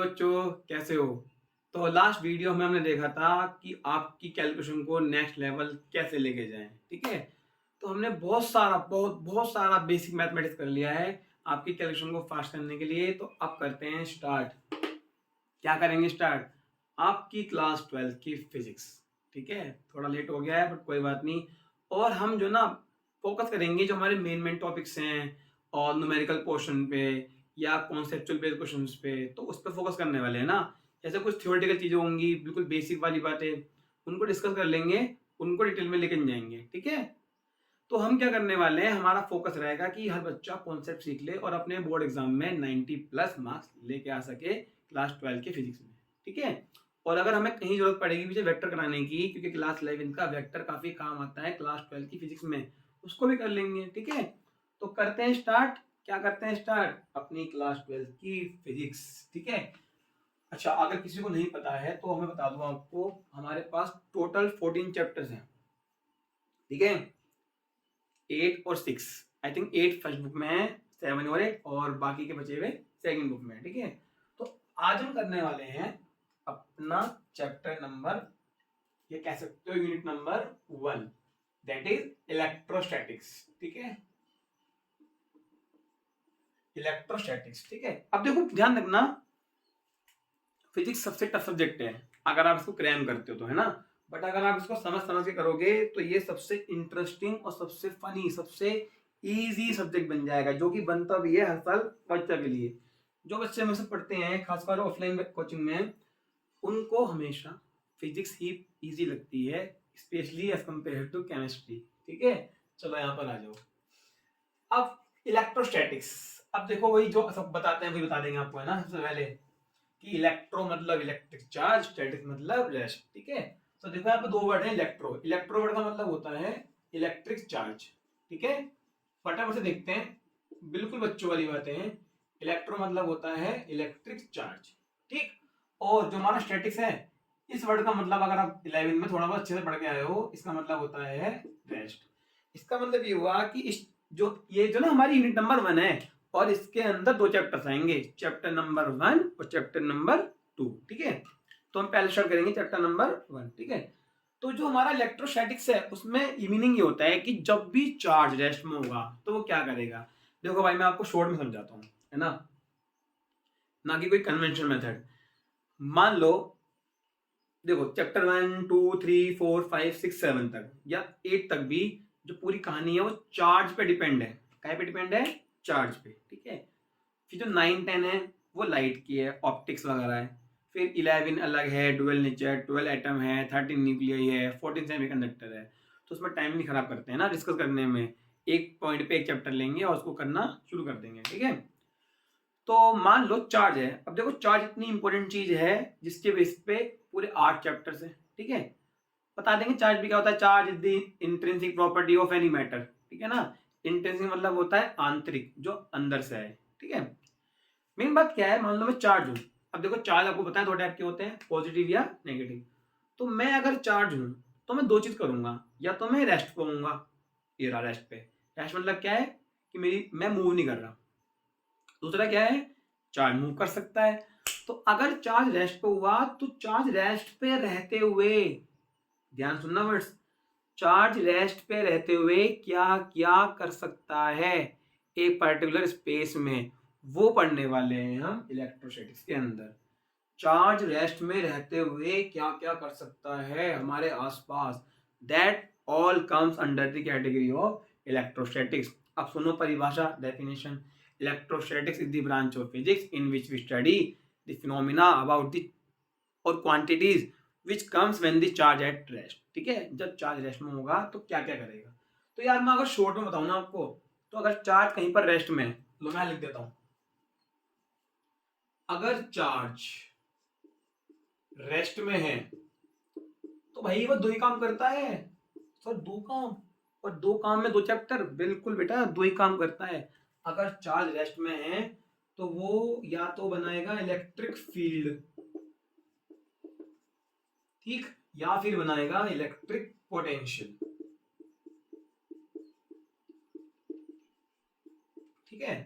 बच्चों, कैसे हो? तो लास्ट वीडियो में हमने देखा था कि आपकी कैलकुलेशन को नेक्स्ट लेवल कैसे लेके जाएं, ठीक है? तो हमने बहुत सारा बेसिक मैथमेटिक्स कर लिया है आपकी कैलकुलेशन को फास्ट करने के लिए। तो अब करते हैं स्टार्ट। क्या करेंगे स्टार्ट? आपकी क्लास 12 की फिजिक्स, ठीक है? थोड़ा लेट हो गया है बट कोई बात नहीं। और हम जो ना फोकस करेंगे जो हमारे मेन टॉपिक्स हैं और न्यूमेरिकल पोर्शन पे या कॉन्सेप्चुअल बेस्ड क्वेश्चंस पे, तो उस पर फोकस करने वाले हैं ना। जैसे कुछ थ्योरेटिकल चीजें होंगी, बिल्कुल बेसिक वाली बातें, उनको डिस्कस कर लेंगे, उनको डिटेल में लेकर जाएंगे, ठीक है? तो हम क्या करने वाले हैं, हमारा फोकस रहेगा कि हर बच्चा कॉन्सेप्ट सीख ले और अपने बोर्ड एग्जाम में 90 प्लस मार्क्स लेके आ सके क्लास 12 के फिजिक्स में, ठीक है? और अगर हमें कहीं जरूरत पड़ेगी मुझे वेक्टर कराने की, क्योंकि क्लास 11 का वेक्टर काफी काम आता है क्लास 12 की फिजिक्स में, उसको भी कर लेंगे, ठीक है? तो करते हैं स्टार्ट। क्या करते हैं स्टार्ट? अपनी क्लास 12 की फिजिक्स, ठीक है? अच्छा, अगर किसी को नहीं पता है तो हमें बता दूं आपको, हमारे पास टोटल 14 चैप्टर्स हैं, ठीक है? 8 और 6, आई थिंक 8 फर्स्ट बुक में है, 7 और 8 और बाकी के बचे हुए सेकंड बुक में, ठीक है? तो आज हम करने वाले हैं अपना चैप्टर नंबर, ये कह सकते हो unit number 1, that is electrostatics, ठीक है? इलेक्ट्रोस्टैटिक्स, ठीक है? अब देखो ध्यान रखना, फिजिक्स सबसे टफ सब्जेक्ट है अगर आप इसको क्रैम करते हो तो, है ना? बट अगर आप इसको समझ समझ के करोगे तो ये सबसे इंटरेस्टिंग और सबसे फनी, सबसे इजी सब्जेक्ट बन जाएगा, जो कि बनता भी है हर साल बच्चा के लिए। जो बच्चे मुझसे पढ़ते हैं खासकर ऑफलाइन कोचिंग में, उनको हमेशा फिजिक्स ही इजी लगती है, specially as compare to chemistry, ठीक है? चलो यहाँ पर आ जाओ। अब इलेक्ट्रोस्टैटिक्स, अब देखो वही जो सब बताते हैं वही बता देंगे आपको, है ना? सबसे पहले कि इलेक्ट्रो मतलब इलेक्ट्रिक चार्ज, स्टैटिक मतलब रेस्ट, ठीक है? तो देखो यहाँ पे दो वर्ड है, इलेक्ट्रो, इलेक्ट्रो वर्ड का मतलब होता है इलेक्ट्रिक चार्ज, ठीक है? फटाफट से देखते हैं, बिल्कुल बच्चों वाली बातें हैं। इलेक्ट्रो मतलब होता है इलेक्ट्रिक चार्ज, ठीक? और जो हमारा स्टैटिक्स है, इस वर्ड का मतलब अगर आप 11 में थोड़ा बहुत अच्छे से पढ़ के आए हो, इसका मतलब होता है रेस्ट। इसका मतलब ये हुआ कि इस जो ये जो ना हमारी यूनिट नंबर 1 है, और इसके अंदर दो चैप्टर्स आएंगे, चैप्टर नंबर 1 और चैप्टर नंबर 2, ठीक है? तो हम पहले स्टार्ट करेंगे चैप्टर नंबर 1, ठीक है? तो जो हमारा इलेक्ट्रोस्टैटिक्स है उसमें मीनिंग ये होता है कि जब भी चार्ज रेस्ट में होगा तो वो क्या करेगा। देखो भाई मैं आपको शॉर्ट में समझाता हूँ, है ना कि कोई कन्वेंशनल मेथड। मान लो, देखो चैप्टर 1 2 3 4 5 6 7 तक या 8 तक भी जो पूरी कहानी है वो चार्ज पे डिपेंड है। क्या पे डिपेंड है? चार्ज पे, ठीक है? फिर जो 9 10 है वो लाइट की है, ऑप्टिक्स वगैरह है। फिर 11 अलग है, डुअल नेचर, 12 एटम है, 13 न्यूक्लियई है, 14 सेमीकंडक्टर है। तो उसमें टाइम नहीं खराब करते हैं ना डिस्कस करने में, एक पॉइंट पे एक चैप्टर लेंगे और उसको करना शुरू कर देंगे, ठीक है? तो मान लो चार्ज है। अब देखो चार्ज इतनी इंपॉर्टेंट चीज है जिसके बेस पे पूरे 8 चैप्टर्स हैं, ठीक है? बता देंगे चार्ज भी क्या होता है। Charge is the intrinsic property of any matter, ठीक है ना? इंट्रिंसिक मतलब होता है आंतरिक, जो अंदर से है, ठीक है? मेन बात क्या है, मान लो मैं चार्ज हूं। अब देखो चार्ज आपको पता है दो टाइप के होते हैं, पॉजिटिव या नेगेटिव। तो मैं अगर चार्ज हूं तो मैं दो चीज करूंगा, या तो मैं रेस्ट पाऊंगा, ये रहा रेस्ट पे। रेस्ट मतलब क्या है कि मैं मूव नहीं कर रहा। दूसरा क्या है, चार्ज मूव कर सकता है। तो अगर चार्ज रेस्ट पे हुआ तो चार्ज रेस्ट पे रहते हुए, ध्यान सुनना वर्ड्स, चार्ज रेस्ट पे रहते हुए क्या क्या कर सकता है एक पर्टिकुलर स्पेस में, वो पढ़ने वाले हैं हम इलेक्ट्रोस्टैटिक्स के अंदर। चार्ज रेस्ट में रहते हुए क्या क्या कर सकता है हमारे आसपास, that all comes under the category of electrostatics. अब सुनो परिभाषा, definition. Electrostatics is the branch of physics in which we study the phenomena about the और quantities which comes when the charge at rest, ठीक है? जब charge rest में होगा तो क्या क्या करेगा। तो यार मैं अगर शॉर्ट में बताऊं ना आपको, तो अगर चार्ज कहीं पर रेस्ट में है, लो मैं लिख देता हूं, अगर चार्ज रेस्ट में है तो भाई वो दो ही काम करता है। सर दो काम, और दो काम में दो चैप्टर, बिल्कुल बेटा दो ही काम करता है। अगर चार्ज रेस्ट में है तो वो या तो बनाएगा इलेक्ट्रिक फील्ड, ठीक, या फिर बनाएगा इलेक्ट्रिक पोटेंशियल, ठीक है?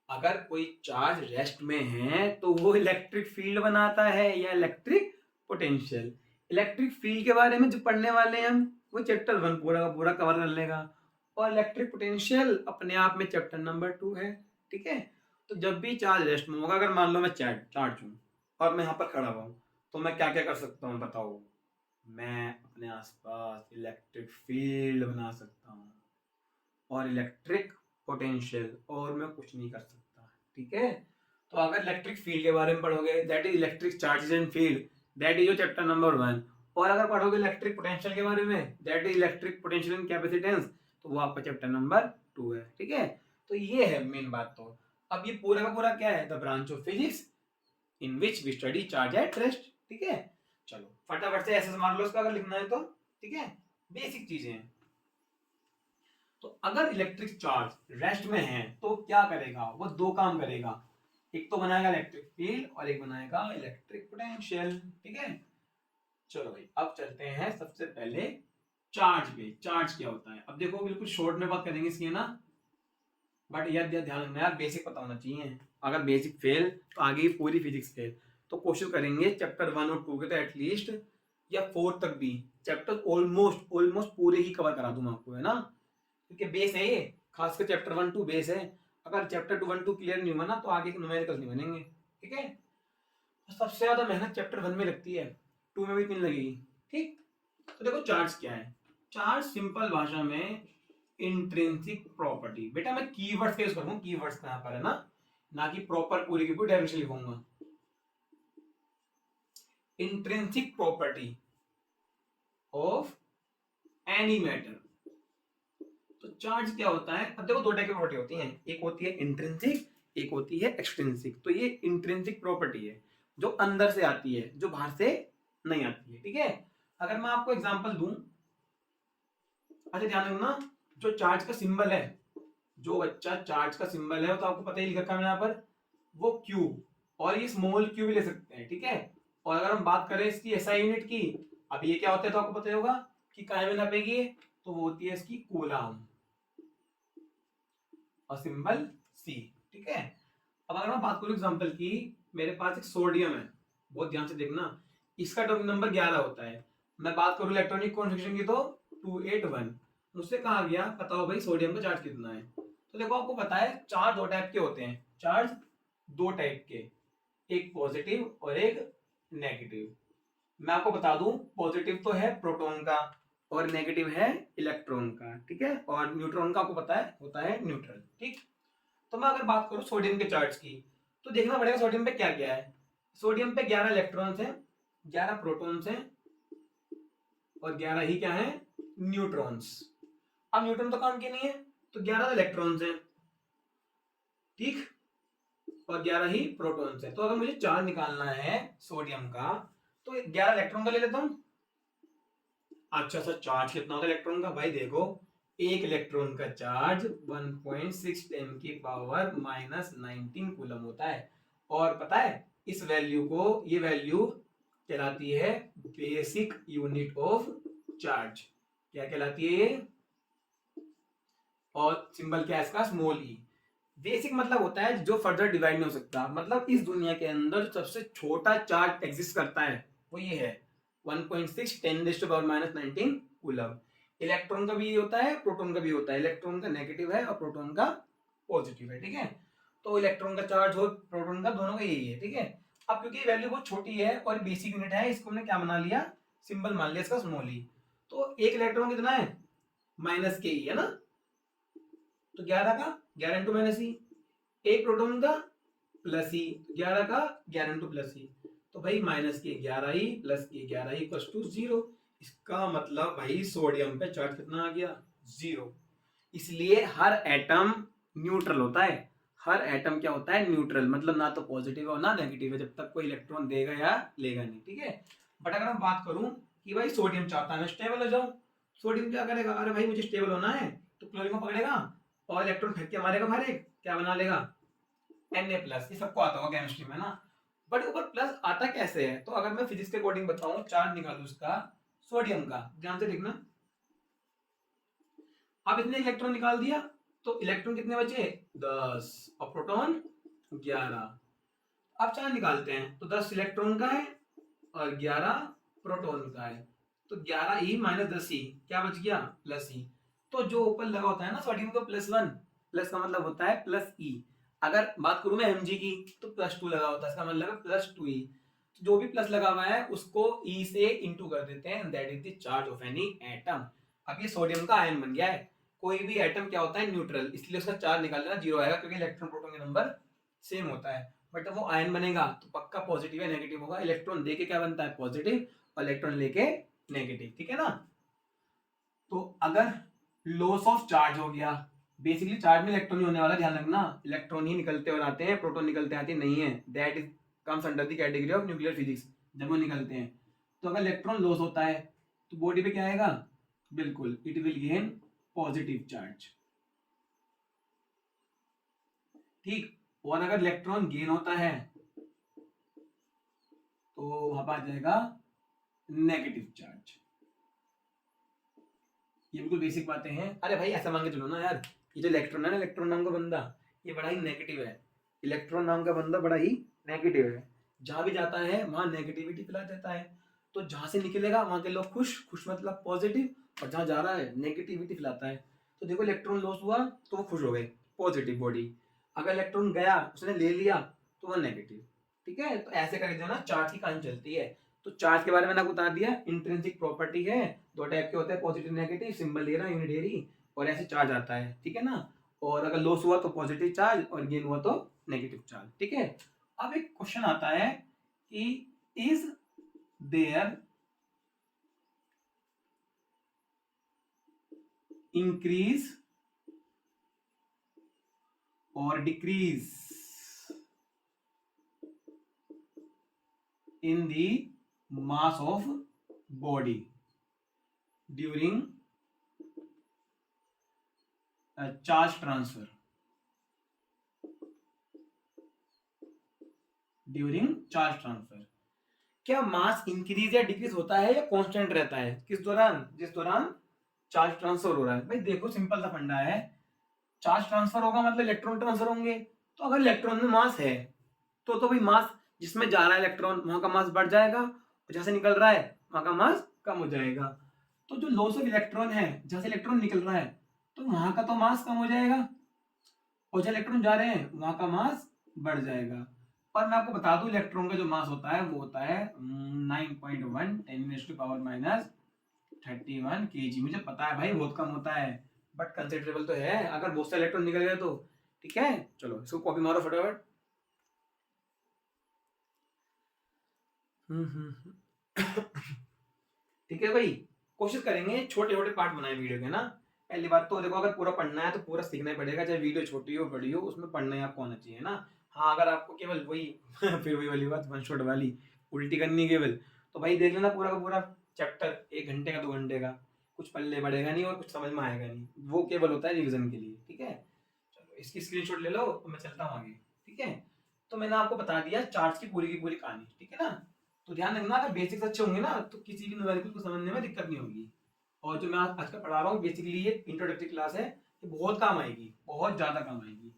अगर कोई चार्ज रेस्ट में है तो वो इलेक्ट्रिक फील्ड बनाता है या इलेक्ट्रिक पोटेंशियल। इलेक्ट्रिक फील्ड के बारे में जो पढ़ने वाले हैं हम, वो चैप्टर 1 पूरा का पूरा कवर कर लेगा, और इलेक्ट्रिक पोटेंशियल अपने आप में चैप्टर नंबर 2 है। ठीक है, तो जब भी चार्ज रेस्ट में होगा, अगर मान लो मैं चार्ज हूँ और मैं यहाँ पर खड़ा हुआ हूँ, तो मैं क्या क्या कर सकता हूँ बताओ? मैं अपने आसपास इलेक्ट्रिक फील्ड बना सकता हूँ और इलेक्ट्रिक पोटेंशियल, और मैं कुछ नहीं कर सकता। ठीक है, तो अगर इलेक्ट्रिक फील्ड के बारे में पढ़ोगे, that is electric charges and field, that is your chapter number 1। और अगर पढ़ोगे इलेक्ट्रिक पोटेंशियल के बारे में, that is electric potential and capacitance, तो वो आपका चैप्टर नंबर 2 है। ठीक है, तो ये है मेन बात। तो अब ये पूरा का पूरा क्या है? The branch of physics in which we study charge at rest. ठीक है, चलो फटाफट से ऐसे मार लो इसका अगर लिखना है तो। ठीक है, बेसिक चीजें हैं। तो अगर इलेक्ट्रिक चार्ज रेस्ट में है तो क्या करेगा? वो दो काम करेगा, एक तो बनाएगा इलेक्ट्रिक फील्ड और एक बनाएगा इलेक्ट्रिक पोटेंशियल। ठीक है, चलो भाई अब चलते हैं सबसे पहले चार्ज पे। चार्ज क्या होता है? अब देखो बिल्कुल शॉर्ट में बात करेंगे इसकी, है ना, बट यार ध्यान रखना यार, बेसिक पता होना चाहिए। अगर बेसिक फेल तो आगे पूरी फिजिक्स फेल। तो कोशिश करेंगे चैप्टर 1 और 2 के तो एटलीस्ट, या 4 तक भी चैप्टर ऑलमोस्ट ऑलमोस्ट पूरे ही कवर करा दूं मैं आपको, है ना, क्योंकि बेस है ये, खासकर चैप्टर 1 2 बेस है। अगर चैप्टर 2 1 2 क्लियर नहीं हुआ ना तो आगे के न्यूमेरिकल्स नहीं बनेंगे। ठीक है, तो सबसे ज्यादा मेहनत चैप्टर 1 में लगती है, 2 में भी इतनी लगेगी। ठीक, तो देखो चार्ज क्या है? चार्ज सिंपल भाषा में इंट्रिंसिक प्रॉपर्टी। बेटा मैं कीवर्ड्स का यूज करूंगा, कीवर्ड्स कहां पर है ना कि प्रॉपर पूरी की पूरी डेफिनेशन लिखूंगा। Intrinsic property of any matter. तो चार्ज क्या होता है? अब देखो दो टाइप की प्रॉपर्टी होती हैं, एक होती है इंट्रिंसिक, एक होती है एक्सट्रिंसिक। तो ये इंट्रिंसिक प्रॉपर्टी है जो अंदर से आती है, जो बाहर से नहीं आती है। ठीक है, अगर मैं आपको एग्जांपल दूं, अच्छा ध्यान रखना, जो चार्ज का सिंबल है, जो बच्चा चार्ज का सिंबल है, तो आपको पता ही लिख रखा है मैंने यहाँ पर, वो क्यू, और ये स्मॉल क्यू भी ले सकते हैं। ठीक है, और अगर हम बात करें इसकी एसआई यूनिट की, अब ये क्या होता है तो आपको पता ही होगा कि काहे में नापेगी, तो वो होती है इसकी कूलम, और सिंबल सी। ठीक है, अब अगर मैं बात करूं एग्जांपल की, मेरे पास एक सोडियम है, बहुत ध्यान से देखना, इसका एटॉमिक नंबर 11 होता है। मैं बात करूं इलेक्ट्रॉनिक कॉन्फ़िगरेशन की तो 281। मुझसे कहा गया बताओ भाई सोडियम का चार्ज कितना है? तो देखो आपको पता है चार्ज दो टाइप के होते हैं, चार्ज दो टाइप के, एक पॉजिटिव और एक नेगेटिव। मैं आपको बता दूं, पॉजिटिव तो है प्रोटॉन का और नेगेटिव है इलेक्ट्रॉन का। ठीक है, और न्यूट्रॉन का आपको पता है होता है न्यूट्रल। ठीक, तो मैं अगर बात करूं सोडियम के चार्ज की, तो देखना पड़ेगा सोडियम पे क्या क्या है। सोडियम पे 11 इलेक्ट्रॉन्स हैं, 11 प्रोटॉन्स हैं, और 11 ही क्या है? न्यूट्रॉन्स। अब न्यूट्रॉन तो काम के नहीं है, तो 11 इलेक्ट्रॉन्स हैं, ठीक, और 11 ही प्रोटॉन्स हैं। तो अगर मुझे चार्ज निकालना है सोडियम का, तो 11 इलेक्ट्रॉन का ले लेता हूं। अच्छा सर चार्ज कितना होता है इलेक्ट्रॉन का? भाई देखो, एक इलेक्ट्रॉन का चार्ज 1.6 10 की पावर -19 कूलम होता है। और पता है इस वैल्यू को, ये वैल्यू कहलाती है बेसिक यूनिट ऑफ चार्ज। क्या कहलाती है ये? और सिंबल क्या है इसका? स्मॉल ई। बेसिक मतलब होता है जो फर्दर डिवाइड नहीं हो सकता, मतलब इस दुनिया के अंदर जो सबसे छोटा चार्ज एग्जिस्ट करता है वो ये है 1.6 10⁻⁻19 कूलम। इलेक्ट्रॉन का भी ये होता है, प्रोटॉन का भी होता है। इलेक्ट्रॉन का नेगेटिव है और प्रोटॉन का पॉजिटिव है। ठीक है, तो इलेक्ट्रॉन का चार्ज हो प्रोटॉन का, दोनों का यही है। ठीक है, अब क्योंकि वैल्यू बहुत छोटी है और बेसिक यूनिट है, इसको हमने क्या बना लिया? सिंबल मान लिया इसका स्मॉल ई। तो एक इलेक्ट्रॉन कितना है? माइनस के ई है ना, तो 11 का 11 इंटू माइनस ई। एक प्रोटॉन का प्लस ई, 11 का 11 इंटू प्लस ई, तो भाई माइनस के 11 ही प्लस के 11 ही इक्वल्स टू 0। इसका मतलब भाई सोडियम पे चार्ज कितना आ गया? 0। इसलिए हर एटम न्यूट्रल होता है। हर एटम क्या होता है? न्यूट्रल, मतलब ना तो पॉजिटिव है ना नेगेटिव है, जब तक कोई इलेक्ट्रॉन देगा या लेगा नहीं। ठीक है, बट अगर मैं बात करूं कि भाई सोडियम चाहता है मैं स्टेबल हो जाऊं, सोडियम क्या करेगा? अरे भाई मुझे स्टेबल होना है, तो क्लोरीन को पकड़ेगा और इलेक्ट्रॉन फेंक के मारेगा बाहर, एक क्या बना लेगा? Na+। ये सबको आता होगा केमिस्ट्री में ना, बट ऊपर प्लस आता कैसे है? तो अगर मैं फिजिक्स के अकॉर्डिंग बताऊं, चार्ज निकालू इसका सोडियम का, ध्यान से देखना, अब इसने इलेक्ट्रॉन निकाल दिया तो इलेक्ट्रॉन कितने बचे? 10 और प्रोटॉन 11। अब चार्ज निकालते हैं, तो 10 इलेक्ट्रॉन का है और 11 प्रोटॉन का है, तो 11 E माइनस 10 E क्या बच गया? Plus E। तो जो ऊपर लगा होता है ना सोडियम का +1, प्लस का मतलब होता है प्लस E। अगर बात करूं मैं Mg की तो +2 लगा होता है, इसका मतलब है +2E। तो जो भी प्लस लगा हुआ है उसको E से इंटू कर देते हैं, that is the charge of any atom. अब ये सोडियम का आयन बन गया है। कोई भी एटम क्या होता है? न्यूट्रल, इसलिए उसका चार्ज निकाल लेना 0 आएगा, क्योंकि इलेक्ट्रॉन प्रोटॉन के नंबर सेम होता है। बट जब वो आयन बनेगा तो पक्का पॉजिटिव या नेगेटिव होगा। इलेक्ट्रॉन देके क्या बनता है? पॉजिटिव, और इलेक्ट्रॉन लेके नेगेटिव, ठीक है ना। तो अगर लॉस ऑफ चार्ज हो गया, बेसिकली चार्ज में इलेक्ट्रॉन ही होने वाला, ध्यान रखना, इलेक्ट्रॉन ही निकलते और आते हैं, प्रोटॉन निकलते आते नहीं है, that is comes under the category of nuclear physics. जब वो निकलते हैं तो अगर इलेक्ट्रॉन लॉस होता है तो बॉडी पे क्या आएगा? बिल्कुल, it will gain positive charge, ठीक। और अगर इलेक्ट्रॉन गेन होता है तो वहां पर आ जाएगा नेगेटिव चार्ज। ये बिल्कुल बेसिक बातें हैं। अरे भाई ऐसा मान के चलो ना यार, ये जो इलेक्ट्रॉन है ना, इलेक्ट्रॉन नाम का बंदा, ये बड़ा ही नेगेटिव है। इलेक्ट्रॉन नाम का बंदा बड़ा ही नेगेटिव है, जहां भी जाता है वहां नेगेटिविटी फैला देता है। तो जहां से निकलेगा वहां के लोग खुश, खुश मतलब पॉजिटिव, और जहां जा रहा है नेगेटिविटी फैलाता है। तो देखो इलेक्ट्रॉन लॉस हुआ तो वो खुश हो गए, पॉजिटिव बॉडी। अगर इलेक्ट्रॉन गया, उसने ले लिया, तो वह नेगेटिव, ठीक है। तो ऐसे करके जो ना चार्ज की कहानी चलती है। तो चार्ज के बारे में आपको बता दिया, इंट्रिंसिक प्रॉपर्टी है, दो टाइप के होते हैं, पॉजिटिव नेगेटिव, सिंबल ले रहा यूनिट एरी, और ऐसे चार्ज आता है, ठीक है ना। और अगर लॉस हुआ तो पॉजिटिव चार्ज, और गेन हुआ तो नेगेटिव चार्ज, ठीक है। अब एक क्वेश्चन आता है कि इज देयर इंक्रीज और decrease in the mass of body during charge transfer, during charge transfer. क्या मास इंक्रीज या डिक्रीज होता है या कांस्टेंट रहता है? किस दौरान? जिस दौरान चार्ज ट्रांसफर हो रहा है। भाई देखो सिंपल सा फंडा है, चार्ज ट्रांसफर होगा मतलब इलेक्ट्रॉन ट्रांसफर होंगे। तो अगर इलेक्ट्रॉन में मास है तो भाई मास, जिसमें जा रहा है इलेक्ट्रॉन वहां का मास बढ़ जाएगा, और जहां से निकल रहा है वहां का मास कम हो जाएगा। तो जो लॉस ऑफ इलेक्ट्रॉन है, जहां से इलेक्ट्रॉन निकल रहा है तो वहां का तो मास कम हो जाएगा, और जहां इलेक्ट्रॉन जा रहे हैं वहां का मास बढ़ जाएगा। और मैं आपको बता दूं इलेक्ट्रॉन का जो मास होता है वो होता है 9.1 10⁻⁻31 kg। मुझे पता है भाई बहुत कम होता है, बट कंसिडरेबल तो है अगर बहुत सारे इलेक्ट्रॉन निकल गए तो, ठीक है। चलो इसको कॉपी मारो फटाफट। ठीक है भाई, कोशिश करेंगे छोटे छोटे पार्ट बनाए वीडियो के ना। पहली बात तो देखो, अगर पूरा पढ़ना है तो पूरा सीखना ही पड़ेगा, चाहे वीडियो छोटी हो बड़ी हो, उसमें पढ़ना ही आपको आना चाहिए ना। हाँ अगर आपको केवल वही फिर वही वाली बात, वन शॉट वाली उल्टी करनी है केवल, तो भाई देख लेना पूरा का पूरा चैप्टर 1 घंटे का 2 घंटे का, कुछ पल्ले पड़ेगा नहीं और कुछ समझ में आएगा नहीं, वो केवल होता है रिविजन के लिए, ठीक है। चलो इसकी स्क्रीनशॉट ले लो तो मैं चलता हूँ आगे, ठीक है। तो मैंने आपको बता दिया चार्ज की पूरी कहानी, ठीक है ना। तो ध्यान रखना, अगर बेसिक्स अच्छे होंगे ना तो किसी भी न्यूमेरिकल को समझने में दिक्कत नहीं होगी। और जो मैं आज का पढ़ा रहा हूँ बेसिकली ये इंट्रोडक्टरी क्लास है, ये बहुत काम आएगी, बहुत ज्यादा काम आएगी।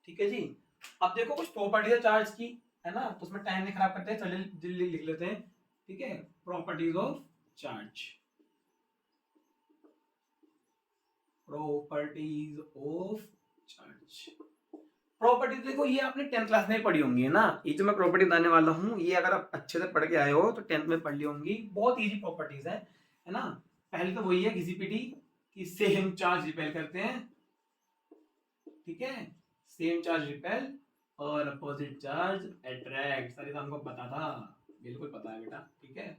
ठीक है जी। अब देखो कुछ प्रॉपर्टीज है चार्ज की, है ना, तो उसमें टाइम नहीं खराब करते हैं, चलिए जल्दी लिख लेते हैं, ठीक है। Properties of charge, properties of charge. Property देखो ये आपने 10th क्लास में पढ़ी होंगी, है ना। ये जो मैं प्रॉपर्टी बताने वाला हूँ ये अगर आप अच्छे से पढ़ के आए हो तो 10th में पढ़ ली होंगी, बहुत इजी प्रॉपर्टीज है ना। पहले तो वही है घिसी-पिटी कि सेम चार्ज रिपेल करते हैं, ठीक है, सेम चार्ज रिपेल और अपोजिट चार्ज अट्रैक्ट। सारी तो हमको पता था, बिल्कुल पता है बेटा, ठीक है।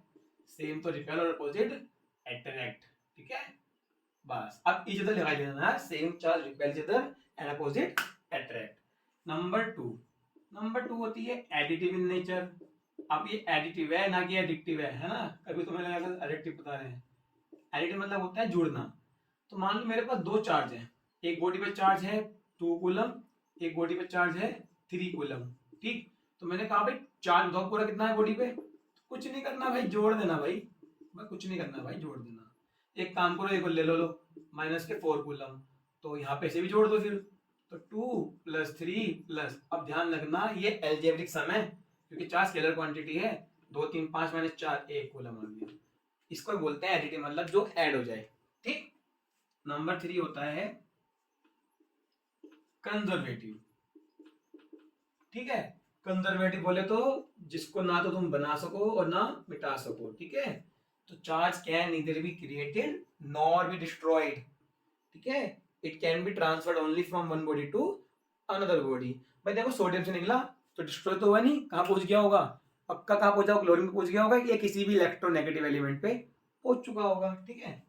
सेम तो रिपेल और अपोजिट अट्रैक्ट, ठीक है। बस अब इच अदर लगा देना है, same charge repel each other and opposite attract. Number two होती है एडिटिव इन नेचर। अब ये एडिटिव है ना कि एडिक्टिव है ना। कभी तुम्हें लगा एडिक्टिव बता रहे हैं, एडिटिव मतलब होता है जुड़ना। तो मान लो मेरे पास दो चार्ज है, एक बॉडी पे चार्ज है 2 कूलम, एक बॉडी पे चार्ज है 3 कूलम, ठीक। तो मैंने कहा भाई चार्ज बताओ पूरा कितना है बॉडी पे, कुछ नहीं करना भाई, जोड़ देना भाई, बस कुछ नहीं करना भाई, जोड़ देना। एक काम करो, एक और ले लो माइनस के 4 कूलम, तो यहाँ पे से भी जोड़ दो फिर, तो 2 प्लस 3 प्लस, अब ध्यान रखना ये एल्जेब्रिक सम है क्योंकि 4 स्केलर क्वांटिटी है, 2 3 5 माइनस 4 1 कूलम आ गया। इसको बोलते हैं एडिटिव, मतलब जो ऐड हो जाए। ठीक, नंबर 3 होता है कंजर्वेटिव। ठीक है, कंजर्वेटिव बोले तो जिसको ना तो तुम बना सको और ना मिटा सको। ठीक है, तो charge can neither be created nor be destroyed. ठीक है, it can be transferred only from one body to another body. भाई देखो सोडियम से निकला तो डिस्ट्रॉय तो हुआ नहीं, कहाँ पहुंच गया होगा, पक्का कहाँ पहुंचा होगा, क्लोरीन पे पहुंच गया होगा, या किसी भी इलेक्ट्रोनेगेटिव एलिमेंट पे पहुंच चुका होगा। ठीक है,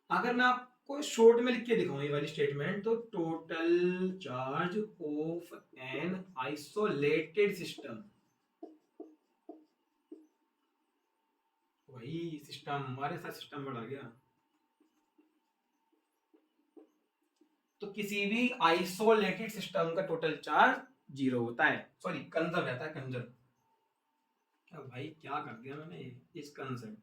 अगर मैं आपको शॉर्ट में लिख के दिखाऊं ये वाली स्टेटमेंट, तो total charge of an isolated system, वही सिस्टम हमारे साथ सिस्टम बढ़ा गया, तो किसी भी आइसोलेटेड सिस्टम का टोटल चार्ज 0 होता है, सॉरी कंजर्व रहता है, कंजर्व। क्या भाई क्या कर दिया मैंने, इस कंजर्व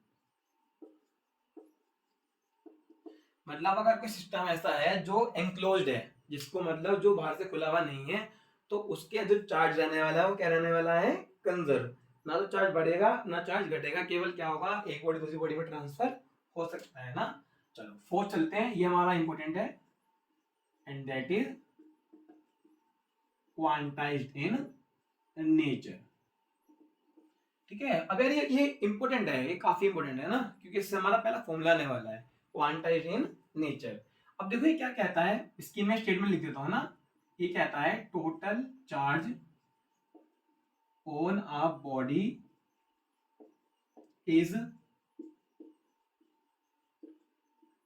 मतलब अगर कोई सिस्टम ऐसा है जो एंक्लोज्ड है, जिसको मतलब जो बाहर से खुला हुआ नहीं है, तो उसके जो चार्ज रहने वाला है वो क्या रहने वाला है, कंजर्व। ना तो चार्ज बढ़ेगा ना चार्ज घटेगा, केवल क्या होगा, एक बॉडी दूसरी बॉडी में ट्रांसफर हो सकता है ना। चलो 4 चलते हैं, ये हमारा इंपॉर्टेंट है, and that is quantized in nature. ठीक है, अगर ये इंपॉर्टेंट है, ये काफी इंपॉर्टेंट है ना, क्योंकि इससे हमारा पहला फॉर्मूला आने वाला है, क्वांटाइज्ड इन नेचर। अब देखो ये क्या कहता है, इसकी मैं स्टेटमेंट लिख देता हूं ना। ये कहता है total charge on a body is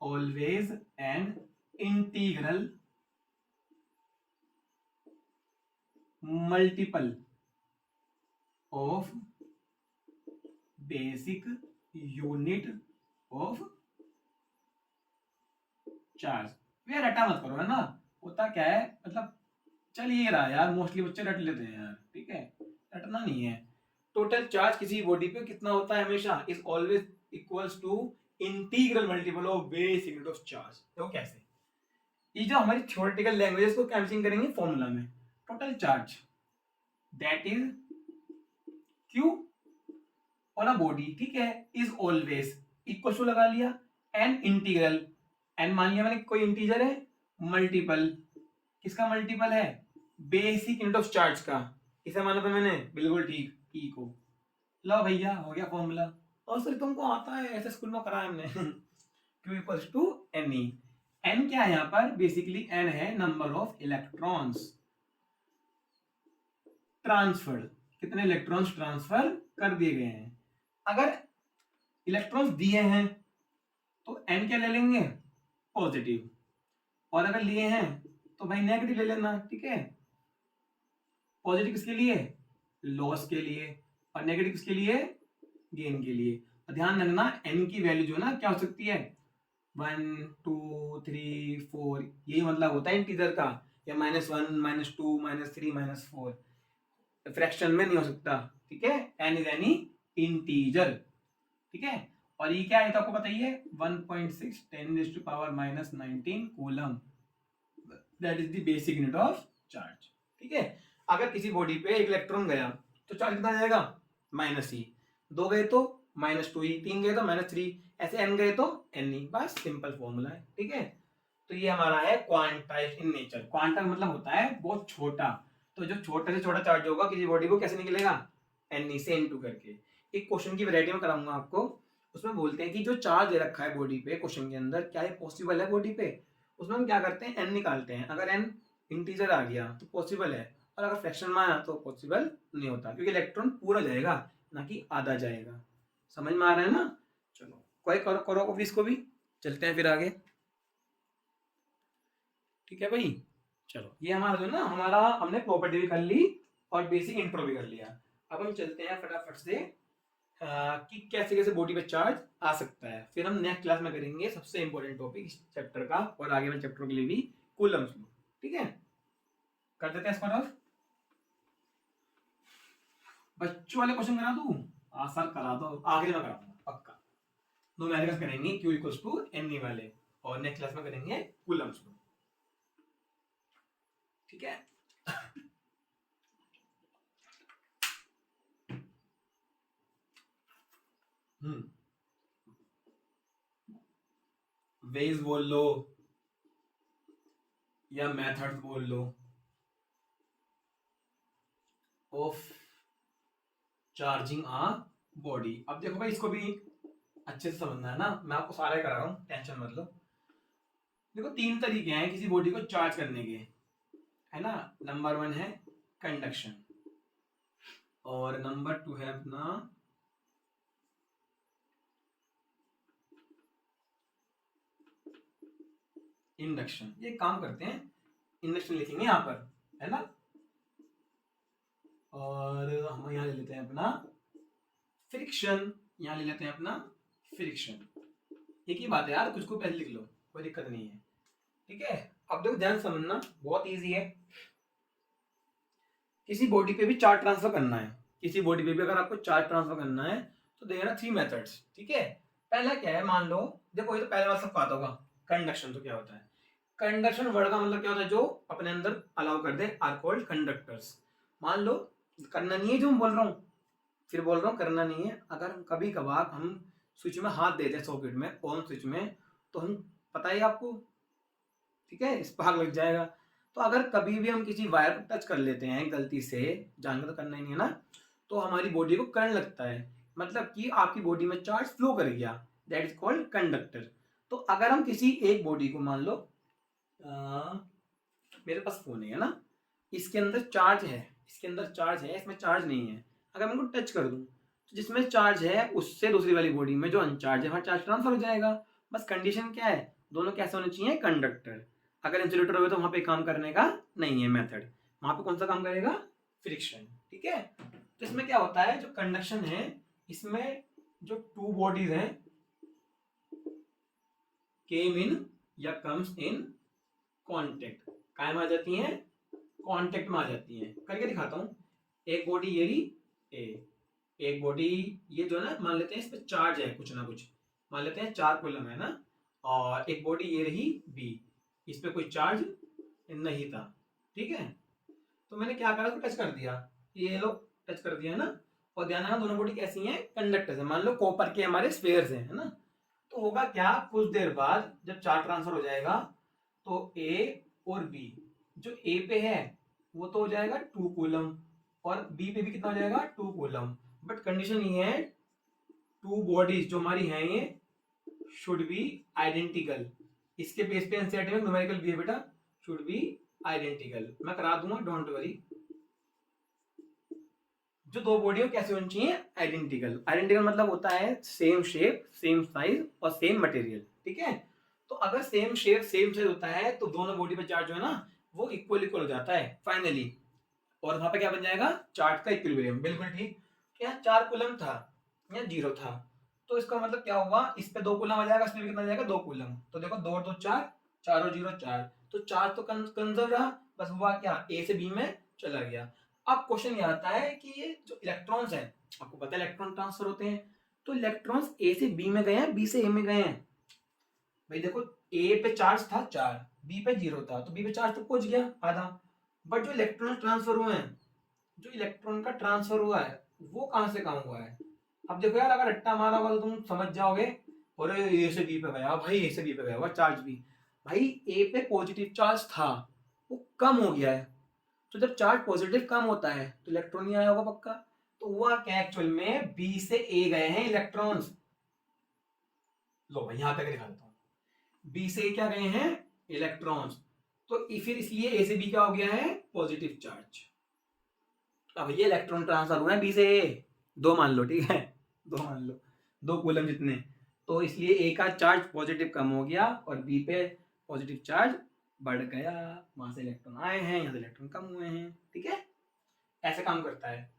always an integral multiple of basic unit of charge. यार रटा मत करो, है ना, होता क्या है, मतलब चल ये रहा यार, मोस्टली बच्चे रट लेते हैं यार। ठीक है, रटना नहीं है। टोटल चार्ज किसी बॉडी पे कितना होता है हमेशा, is always equals to integral multiple of base unit of charge. देखो कैसे, ये जो हमारी थ्योरेटिकल लैंग्वेज को कैंसिंग करेंगे फॉर्मूला में, total charge that is Q on a body, ठीक है, इज ऑलवेज इक्वल टू लगा लिया एन इंटीग्रल, एन मान लिया मैंने कोई इंटीजर है, मल्टीपल, किसका मल्टीपल है, बेसिक यूनिट ऑफ चार्ज का, इसे माना था मैंने, बिल्कुल ठीक, ई को। लो भैया हो गया फॉर्मूला, और सर तुमको आता है, ऐसे स्कूल में कराया हमने। Q equals to n e, n क्या है यहाँ पर, बेसिकली एन है नंबर ऑफ इलेक्ट्रॉन्स ट्रांसफर्ड, कितने इलेक्ट्रॉन्स ट्रांसफर कर दिए गए हैं। अगर इलेक्ट्रॉन्स दिए हैं तो एन क्या ले लेंगे, पॉजिटिव, और अगर लिए हैं तो भाई नेगेटिव ले लेना। ठीक है, पॉजिटिव किसके लिए, लॉस के लिए, और नेगेटिव किसके लिए, गेन के लिए। और ध्यान रखना एन की वैल्यू जो ना क्या हो सकती है, 1 2 3 4, यही मतलब होता है इंटीजर का, या -1 -2 -3 -4, फ्रैक्शन में नहीं हो सकता। ठीक है, एन इज एनी इंटीजर। ठीक है, और ये क्या है तो आपको बताइए, 1.6 10⁻⁻19 coulomb, that is the basic unit of charge. ठीक है, अगर किसी बॉडी पे एक इलेक्ट्रॉन गया तो चार्ज कितना जाएगा, -e, 2 गए तो -2e, 3 गए तो -3, ऐसे n गए तो ne, बस सिंपल फॉर्मूला है। ठीक है, तो ये हमारा है क्वांटाइज्ड इन नेचर। क्वांटा मतलब होता है बहुत छोटा, तो जो छोटे से छोटा चार्ज होगा किसी बॉडी को कैसे निकलेगा, ne से इनटू करके। एक क्वेश्चन की वैरायटी में कराऊंगा आपको, उसमें बोलते हैं कि जो चार्ज दे रखा है बॉडी पे क्वेश्चन के अंदर, क्या ये पॉसिबल है बॉडी पे, उसमें हम क्या करते हैं, एन निकालते हैं। अगर एन इंटीजर आ गया तो पॉसिबल है, और अगर फ्रैक्शन में आया तो पॉसिबल नहीं होता, क्योंकि इलेक्ट्रॉन पूरा जाएगा ना कि आधा जाएगा। समझ में आ रहा है ना। चलो कोई करो करो ऑफिस इसको भी, चलते हैं फिर आगे। ठीक है भाई, चलो ये हमारा जो ना, हमारा हमने प्रॉपर्टी भी कर ली और बेसिक इंट्रो भी कर लिया। अब हम चलते हैं फटाफट से कि कैसे कैसे बॉडी पे चार्ज आ सकता है, फिर हम नेक्स्ट क्लास में करेंगे सबसे इंपॉर्टेंट टॉपिक इस चैप्टर का, और आगे वाले चैप्टर के लिए भी कूलम्स लॉ। ठीक है, कर देते हैं इस पर। बच्चों वाले क्वेश्चन करा दूं, आसान करा दो, आखिरी में कराऊंगा पक्का। न्यूमेरिकल्स करेंगे Q इक्वल्स टू NE वाले, और नेक्स्ट क्लास में करेंगे कूलम्स को, ठीक है। वेज बोल लो या मेथड्स बोल लो ऑफ चार्जिंग आ बॉडी। अब देखो भाई, इसको भी अच्छे से समझना है ना, मैं आपको सारा ही करा रहा हूँ, टेंशन मत लो। देखो 3 तरीके हैं किसी बॉडी को चार्ज करने के, है ना। नंबर 1 है कंडक्शन, और नंबर 2 है अपना इंडक्शन। ये काम करते हैं, इंडक्शन लिखेंगे यहाँ पर, है ना। और हम यहाँ ले लेते हैं अपना फ्रिक्शन, यहाँ ले लेते हैं अपना फ्रिक्शन। एक ही बात है यार, कुछ को पहले लिख लो, कोई दिक्कत नहीं है, ठीक है। अब देखो ध्यान समझना, बहुत इजी है। किसी बॉडी पे भी चार्ज ट्रांसफर करना है, किसी बॉडी पे भी अगर आपको चार्ज ट्रांसफर करना है तो देना 3 मेथड्स, ठीक है। पहला क्या है, मान लो, देखो ये तो पहले बार सबको आता होगा, कंडक्शन। तो क्या होता है कंडक्शन, वर्ड का मतलब क्या होता है, जो अपने अंदर अलाउ कर दे आर कॉल्ड कंडक्टर्स। मान लो, करना नहीं है जो मैं बोल रहा हूँ, फिर बोल रहा हूँ करना नहीं है। अगर कभी कभार हम स्विच में हाथ देते हैं, सॉकेट में, ऑन स्विच में, तो हम, पता है आपको, ठीक है, स्पार्क लग जाएगा। तो अगर कभी भी हम किसी वायर को टच कर लेते हैं गलती से, जानकर तो करना ही नहीं है ना, तो हमारी बॉडी को करंट लगता है, मतलब कि आपकी बॉडी में चार्ज फ्लो कर गया, दैट इज कॉल्ड कंडक्टर। तो अगर हम किसी एक बॉडी को, मान लो मेरे पास फोन है ना, इसके अंदर चार्ज है, इसके अंदर चार्ज है, इसमें चार्ज नहीं है, अगर मैं इनको टच कर दूं तो जिसमें चार्ज है उससे दूसरी वाली बॉडी में जो अनचार्ज है वहां चार्ज ट्रांसफर हो जाएगा। बस कंडीशन क्या है, दोनों कैसे होने चाहिए, कंडक्टर। अगर इंसुलेटर हो तो वहां पे काम करने का नहीं है मेथड, वहां पे कौन सा काम करेगा, फ्रिक्शन, ठीक है। तो इसमें क्या होता है, जो कंडक्शन है, इसमें जो 2 बॉडीज हैं केम इन या कम्स इन कॉन्टेक्ट, कायम आ जाती हैं, कांटेक्ट में आ जाती हैं। करके दिखाता हूँ। एक बॉडी ये रही ए, एक बॉडी ये जो है ना, मान लेते हैं इस पे चार्ज है कुछ ना कुछ, मान लेते हैं 4 कूलम है ना, और एक बॉडी ये रही बी, इस पे कोई चार्ज नहीं था, ठीक है। तो मैंने क्या करा, उसको टच कर दिया, ये लो टच कर दिया ना, और ध्यान रखना दोनों बॉडी कैसी हैं, कंडक्टर्स है, मान लो कॉपर के हमारे स्फेयर्स हैं, है ना। तो होगा क्या, कुछ देर बाद जब चार्ज ट्रांसफर हो जाएगा तो ए और बी, जो ए पे है वो तो हो जाएगा 2 कूलम, और बी पे भी कितना हो जाएगा 2 कूलम। बट कंडीशन ये है, 2 बॉडीज जो हमारी हैं ये शुड बी आइडेंटिकल। इसके बेस पे एनसीईआरटी में न्यूमेरिकल भी है बेटा, शुड बी आइडेंटिकल, मैं करा दूंगा, डोंट वरी। जो 2 बॉडी हो कैसे होनी चाहिए, आइडेंटिकल। आइडेंटिकल मतलब होता है सेम शेप, सेम साइज और सेम मटेरियल, ठीक है। तो अगर सेम शेप सेम साइज होता है तो दोनों बॉडी पे चार्ज जो है ना वो इक्वल इक्वल हो जाता है फाइनली, और वहां पे क्या बन जाएगा, चार्ज का इक्विलिब्रियम, बिल्कुल ठीक। तो यहाँ 4 कूलम था या 0 था, तो इसका मतलब क्या होगा, इस पे 2 कूलम आ जाएगा, इसमें भी कितना आ जाएगा 2 कूलम। तो देखो 2 और 2 4, 4 और 0 4, तो चार्ज तो कंजर्व रहा, बस हुआ क्या, ए से बी में चला गया। अब क्वेश्चन ये आता है कि ये जो इलेक्ट्रॉन्स है, आपको पता है इलेक्ट्रॉन ट्रांसफर होते हैं, तो इलेक्ट्रॉन्स ए से बी में गए हैं, बी से ए में गए हैं। भाई देखो ए पे चार्ज था 4, बी पे 0 था, तो बी पे चार्ज तो पहुंच गया आधा, बट जो इलेक्ट्रॉन ट्रांसफर हुए हैं, जो इलेक्ट्रॉन का ट्रांसफर हुआ है वो कहां से कहां हुआ है। अब देखो यार, अगर रट्टा मारा होगा तो तुम समझ जाओगे, और ए से बी पे गया भाई, ए से बी पे गया हुआ चार्ज भी, भाई ए पे पॉजिटिव चार्ज था, वो कम हो गया है। तो जब चार्ज पॉजिटिव कम होता है तो इलेक्ट्रॉन नहीं आया होगा पक्का। तो हुआ क्या, एक्चुअल में बी से ए गए हैं इलेक्ट्रॉन्स। लो भाई यहां तक दिखा देता हूं, बी से ए क्या गए हैं, इलेक्ट्रॉन्स। तो फिर इसलिए ए से बी क्या हो गया है, पॉजिटिव चार्ज। अब ये इलेक्ट्रॉन ट्रांसफर हुआ है बी से ए, 2 मान लो, ठीक है, 2 मान लो, 2 कूलम जितने, तो इसलिए ए का चार्ज पॉजिटिव कम हो गया और बी पे पॉजिटिव चार्ज बढ़ गया, वहां से इलेक्ट्रॉन आए हैं, यहाँ से इलेक्ट्रॉन कम हुए हैं, ठीक है। ऐसे काम करता है।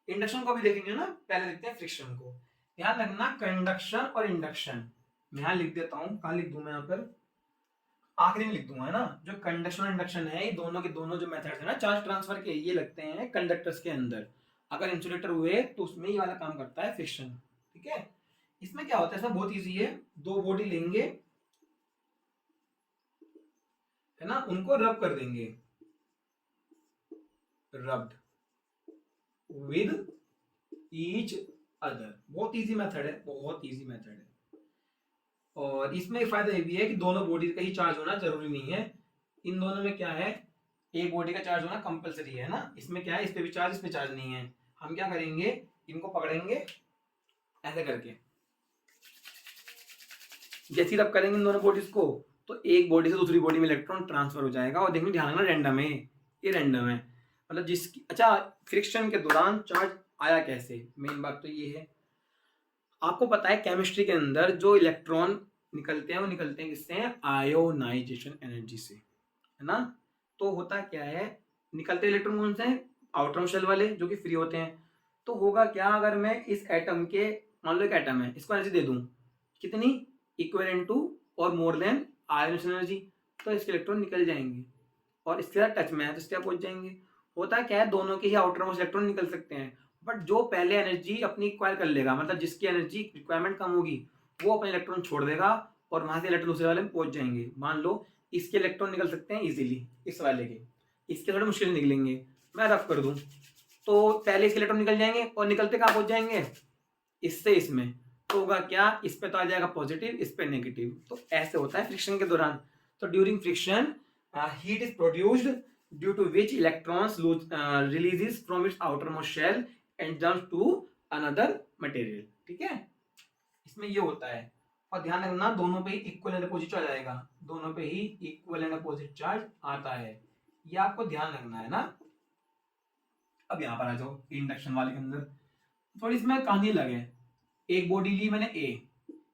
इंडक्शन को भी देखेंगे ना, पहले देखते हैं फ्रिक्शन को। ध्यान रखना, कंडक्शन और इंडक्शन, मैं यहाँ लिख देता हूँ, कहाँ लिख दूं मैं, यहाँ पर आखिरी में लिख दूंगा, है ना। जो कंडक्शन और इंडक्शन है, ये दोनों के दोनों जो मेथड्स है ना चार्ज ट्रांसफर के, ये लगते हैं कंडक्टर्स के अंदर। अगर इंसुलेटर हुए तो उसमें ये वाला काम करता है फ्रिक्शन, ठीक है। इसमें क्या होता है, इसमें बहुत इजी है, दो बॉडी लेंगे, है ना, उनको रब कर देंगे, रब्ड विद ईच अदर। बहुत इजी मेथड है, बहुत इजी मेथड है। और इसमें एक फायदा ये भी है कि दोनों बॉडी का ही चार्ज होना जरूरी नहीं है। इन दोनों में क्या है, एक बॉडी का चार्ज होना कंपलसरी है ना। इसमें क्या है, इस पे भी चार्ज, इस पे चार्ज नहीं है। हम क्या करेंगे, इनको पकड़ेंगे ऐसे करके, जैसे ही रब करेंगे इन दोनों बॉडीज को, तो एक बॉडी से दूसरी बॉडी में इलेक्ट्रॉन ट्रांसफर हो जाएगा। और देखने ध्यान रखना, रैंडम है, ये रैंडम है। मतलब जिसकी, अच्छा, फ्रिक्शन के दौरान चार्ज आया कैसे, मेन बात तो ये है। आपको पता है केमिस्ट्री के अंदर जो इलेक्ट्रॉन निकलते हैं वो निकलते हैं किससे, आयोनाइजेशन एनर्जी से, है ना। तो होता क्या है, निकलते इलेक्ट्रॉन कौन से हैं, आउटर शेल वाले जो कि फ्री होते हैं। तो होगा क्या, अगर मैं इस एटम के, मान लो एक एटम है, इसको एनर्जी दे दूं कितनी, इक्विवेलेंट टू और मोर देन आयोनाइजेशन एनर्जी, तो इसके इलेक्ट्रॉन निकल जाएंगे और इसके साथ टच में है तो इसके पहुंच जाएंगे। होता क्या है, दोनों के ही आउटर मोस्ट इलेक्ट्रॉन निकल सकते हैं, बट जो पहले एनर्जी अपनी एक्वायर कर लेगा, मतलब जिसकी एनर्जी रिक्वायरमेंट कम होगी, वो अपने इलेक्ट्रॉन छोड़ देगा और वहां से इलेक्ट्रॉन दूसरे वाले में पहुंच जाएंगे। मान लो इसके इलेक्ट्रॉन निकल सकते हैं इजीली, इस वाले के, इसके थोड़े मुश्किल निकलेंगे। मैं रफ कर दूं तो पहले इसके इलेक्ट्रॉन निकल जाएंगे और निकलते कहाँ पहुंच जाएंगे, इससे इसमें। तो होगा क्या, इस पे तो आ जाएगा पॉजिटिव, इस पे नेगेटिव। तो ऐसे होता है फ्रिक्शन के दौरान। तो during friction heat is produced due to which electrons releases from its outermost shell and jumps to another material, ठीक है। इसमें ये होता है। और ध्यान रखना, दोनों पे ही इक्वल एंड अपोजिट चार्ज आएगा, दोनों पे ही इक्वल एंड अपोजिट चार्ज आता है, ये आपको ध्यान रखना है ना। अब यहाँ पर आ जाओ इंडक्शन वाले के अंदर, थोड़ी इसमें कहानी लगे। एक बॉडी ली मैंने ए,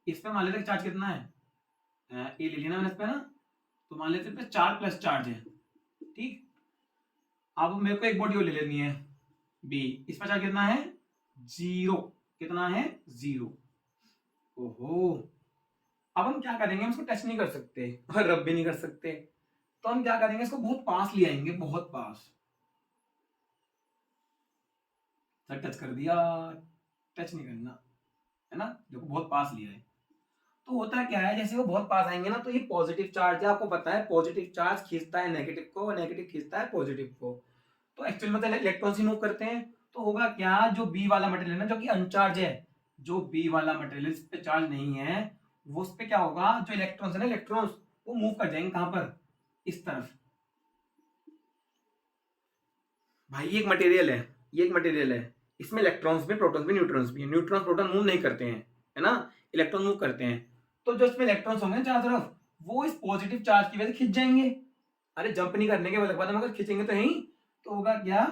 इस पे मान लेते चार्ज कितना है, ए ले लिया ना मैंने इस पे ना, तो मान लेते पे 4 प्लस चार्ज है, ठीक। अब मेरे को एक बॉडी और ले लेनी है बी, इस पर चार्ज कितना है, 0, कितना है, 0। ओहो, अब हम क्या करेंगे, हम इसको टच नहीं कर सकते और रब भी नहीं कर सकते, तो हम क्या करेंगे, इसको बहुत पास ले आएंगे, बहुत पास। टच कर दिया, टच नहीं करना, है ना, देखो बहुत पास लिया है। तो होता क्या है, जैसे वो बहुत पास आएंगे ना, तो ये पॉजिटिव चार्ज है, आपको पता है पॉजिटिव चार्ज खींचता है नेगेटिव को, नेगेटिव खींचता है पॉजिटिव को। तो एक्चुअली मतलब इलेक्ट्रॉन्स ही मूव करते हैं। तो होगा क्या, जो बी वाला मटेरियल है ना, जो कि अनचार्ज है, जो बी वाला मटेरियल इस पे चार्ज नहीं है, वो उस पे क्या होगा, जो इलेक्ट्रॉन्स है ना, इलेक्ट्रॉन्स वो मूव कर जाएंगे कहां पर, इस तरफ। भाई ये एक मटेरियल है, ये एक मटेरियल है, इसमें इलेक्ट्रॉन्स भी, प्रोटॉन्स भी, न्यूट्रॉन्स भी है। न्यूट्रॉन प्रोटॉन मूव नहीं करते हैं, है ना, इलेक्ट्रॉन मूव करते हैं। तो जो इसमें इलेक्ट्रॉन्स होंगे चारों तरफ, वो इस पॉजिटिव चार्ज की वजह से खिंच जाएंगे। अरे जंप नहीं करने के बाद हम अगर खींचेंगे तो यही, तो होगा क्या,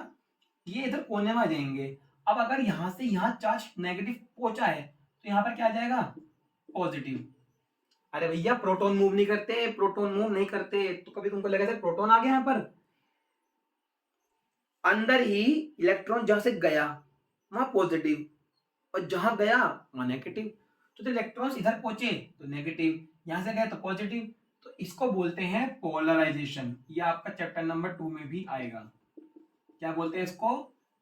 ये इधर कोने में आ जाएंगे। अब अगर यहां से यहां चार्ज नेगेटिव पहुंचा है, तो यहां पर क्या आ जाएगा, पॉजिटिव। अरे भैया प्रोटॉन मूव नहीं करते, प्रोटॉन मूव नहीं करते, तो कभी तुमको लगा प्रोटॉन आ गया यहाँ पर, अंदर ही इलेक्ट्रॉन जहां से गया वहां पॉजिटिव, और जहां गया वहां नेगेटिव। तो इलेक्ट्रॉन्स इधर पहुंचे तो नेगेटिव, यहां से गए तो पॉजिटिव। तो इसको बोलते हैं पोलराइजेशन। ये आपका चैप्टर नंबर 2 में भी आएगा। क्या बोलते हैं इसको,